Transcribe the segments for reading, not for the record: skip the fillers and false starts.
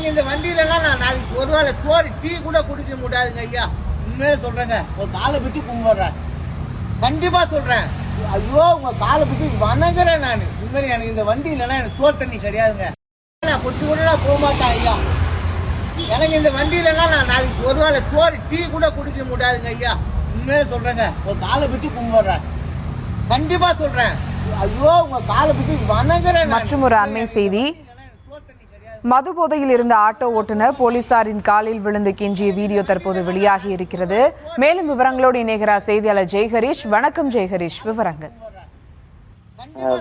எனக்கு இந்த வண்டியிலலாம் நான் நாளைக்கு ஒரு வேளை சோறு டீ கூட குடிக்க முடியாதுங்க ஐயா. உண்மையிலே சொல்றேங்க, ஒரு காலை பிடிச்சி கும்பிடுறேன், கண்டிப்பா சொல்றேன். ஐயோ உங்க காலை பிடிச்சி வணங்குறேன் நான். உண்மையிலே எனக்கு இந்த வண்டி இல்லைன்னா எனக்கு சோறு தண்ணி கிடையாதுங்க. நான் கொஞ்சம் கூட நான் போக மாட்டேன் ஐயா. எனக்கு இந்த வண்டியிலலாம் நான் நாளைக்கு ஒரு வேளை சோறு டீ கூட குடிக்க முடியாதுங்க ஐயா. உண்மையிலே சொல்றேங்க, ஒரு காலை பிடிச்சி கும்பிடுறேன், கண்டிப்பா சொல்றேன். ஐயோ உங்க காலை பிடிச்சி வணங்குறேன். மற்றும் ஒரு அண்மை செய்தி, மது போதையில் இருந்த ஆட்டோ ஓட்டுநர் போலீசாரின் காலில் விழுந்து கெஞ்சிய வீடியோ தற்போது வெளியாகி இருக்கிறது. மேலும் விவரங்களோடு இணைகிறார் செய்தியாளர் ஜெய்ஹரிஷ். வணக்கம் ஜெய்ஹரிஷ், விவரங்கள்.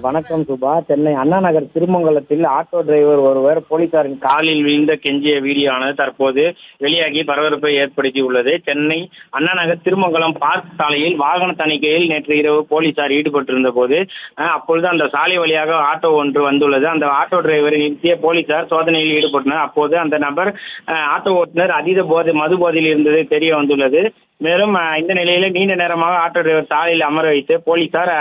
வணக்கம் சுபா. சென்னை அண்ணா நகர் திருமங்கலத்தில் ஆட்டோ டிரைவர் ஒருவர் போலீசாரின் காலில் விழுந்த கெஞ்சிய வீடியோ ஆனது தற்போது வெளியாகி பரபரப்பை ஏற்படுத்தி உள்ளது. சென்னை அண்ணா நகர் திருமங்கலம் பார்க் சாலையில் வாகன தணிக்கையில் நேற்று இரவு போலீசார் ஈடுபட்டிருந்த போது அப்பொழுது அந்த சாலை வழியாக ஆட்டோ ஒன்று வந்துள்ளது. அந்த ஆட்டோ டிரைவரை நிறுத்திய போலீசார் சோதனையில் ஈடுபட்டனர். அப்போது அந்த நபர் ஆட்டோ ஓட்டுநர் அதீத மது போதையில் இருந்தது தெரிய வந்துள்ளது. மேலும் இந்த நிலையில நீண்ட நேரமாக ஆட்டோ டிரைவர் சாலையில் அமர வைத்து போலீசார்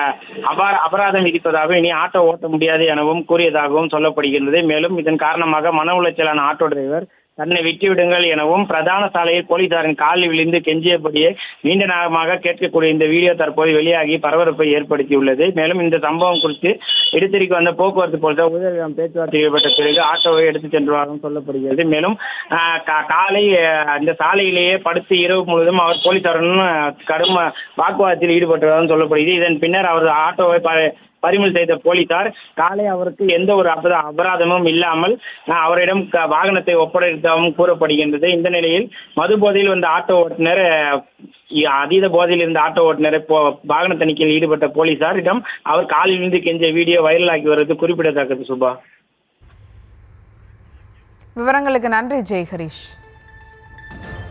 அபராதம் விதிப்பதாக இனி ஆட்டோ ஓட்ட முடியாது எனவும் கூறியதாகவும் சொல்லப்படுகின்றது. மேலும் இதன் காரணமாக மன உளைச்சலான ஆட்டோ டிரைவர் தன்னை விட்டுவிடுங்கள் எனவும் பிரதான சாலையில் போலீசாரின் காலில் விழுந்து கெஞ்சியபடியே நீண்ட நேரமாக கேட்கக்கூடிய இந்த வீடியோ தற்போது வெளியாகி பரபரப்பை ஏற்படுத்தியுள்ளது. மேலும் இந்த சம்பவம் குறித்து எடுத்திருக்க வந்த போக்குவரத்து போலீசார் உதவியாளர் பேச்சுவார்த்தை ஈடுபட்ட பிறகு ஆட்டோவை எடுத்துச் சென்றதாக சொல்லப்படுகிறது. மேலும் காலை இந்த சாலையிலேயே படுத்து இரவு முழுவதும் அவர் போலீசாருடன் கடும் வாக்குவாதத்தில் ஈடுபட்டதாக சொல்லப்படுகிறது. இதன் பின்னர் அவர் ஆட்டோவை பறிமுதல் செய்த போலீசார் காலை அவருக்கு எந்த ஒரு அபராதமும் இல்லாமல் அவரிடம் வாகனத்தை ஒப்படைத்ததாகவும் கூறப்படுகின்றது. இந்த நிலையில் மது போதையில் வந்த ஆட்டோ ஓட்டுநர் அதீத போதையில் இருந்த ஆட்டோ ஓட்டுநரை வாகன தணிக்கையில் ஈடுபட்ட போலீசாரிடம் அவர் காலில் விழுந்து கெஞ்சிய வீடியோ வைரலாகி வருவது குறிப்பிடத்தக்கது. சுபா, விவரங்களுக்கு நன்றி ஜெய்ஹரிஷ்.